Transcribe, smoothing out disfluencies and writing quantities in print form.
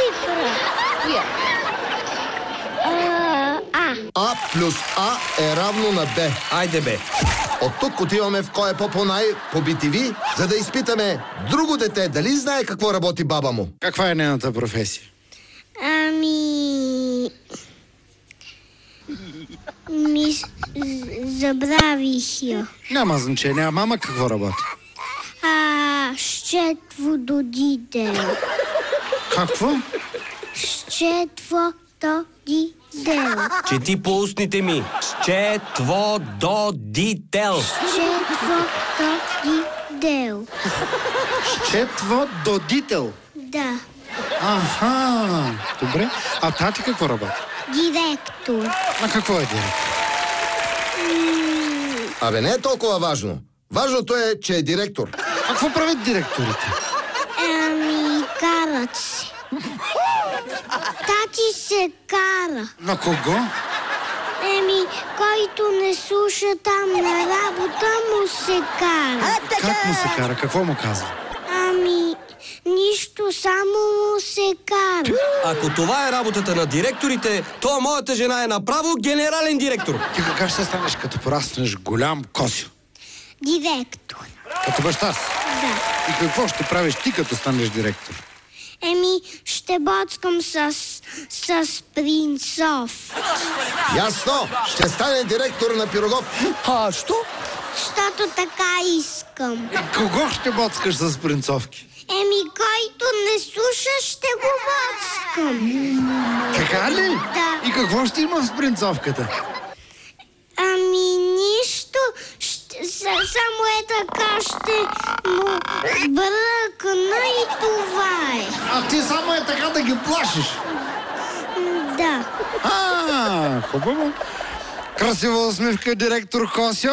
цифра. А. А плюс А е равно на Б. Айде бе. От тук отиваме в Кой е по-най по BTV, за да изпитаме друго дете дали знае какво работи баба му. Каква е нейната професия? Забравих я. Няма значение. А мама какво работи? Счетвододител. Какво? Счетвододител. Чети по устните ми. Счетвододител. Счетвододител. Счетвододител. Да. Аха, добре. А тати какво работи? Директор. На какво е директор? Абе, не е толкова важно. Важното е, че е директор. А какво правят директорите? Карат се. Тати се кара. На кого? Който не слуша там на работа, му се кара. Как му се кара? Какво му казва? Нищо, само му се кара. Ако това е работата на директорите, то моята жена е направо генерален директор. Ти как ще станеш като пораснеш голям Косьо? Директор. Като баща си? Да. И какво ще правиш ти, като станеш директор? Ще боцкам с Принцов. Ясно! Ще стане директор на Пирогов. Що? Щото така искам. Кого ще боцкаш с принцовки? Който не слуша, ще го боцкам. Така ли? Да. И какво ще има с принцовката? Нищо. Само така ще му бръкна и това е. А ти само е така да ги плашиш? Да. Хубаво. Красива усмивка, директор Косьо.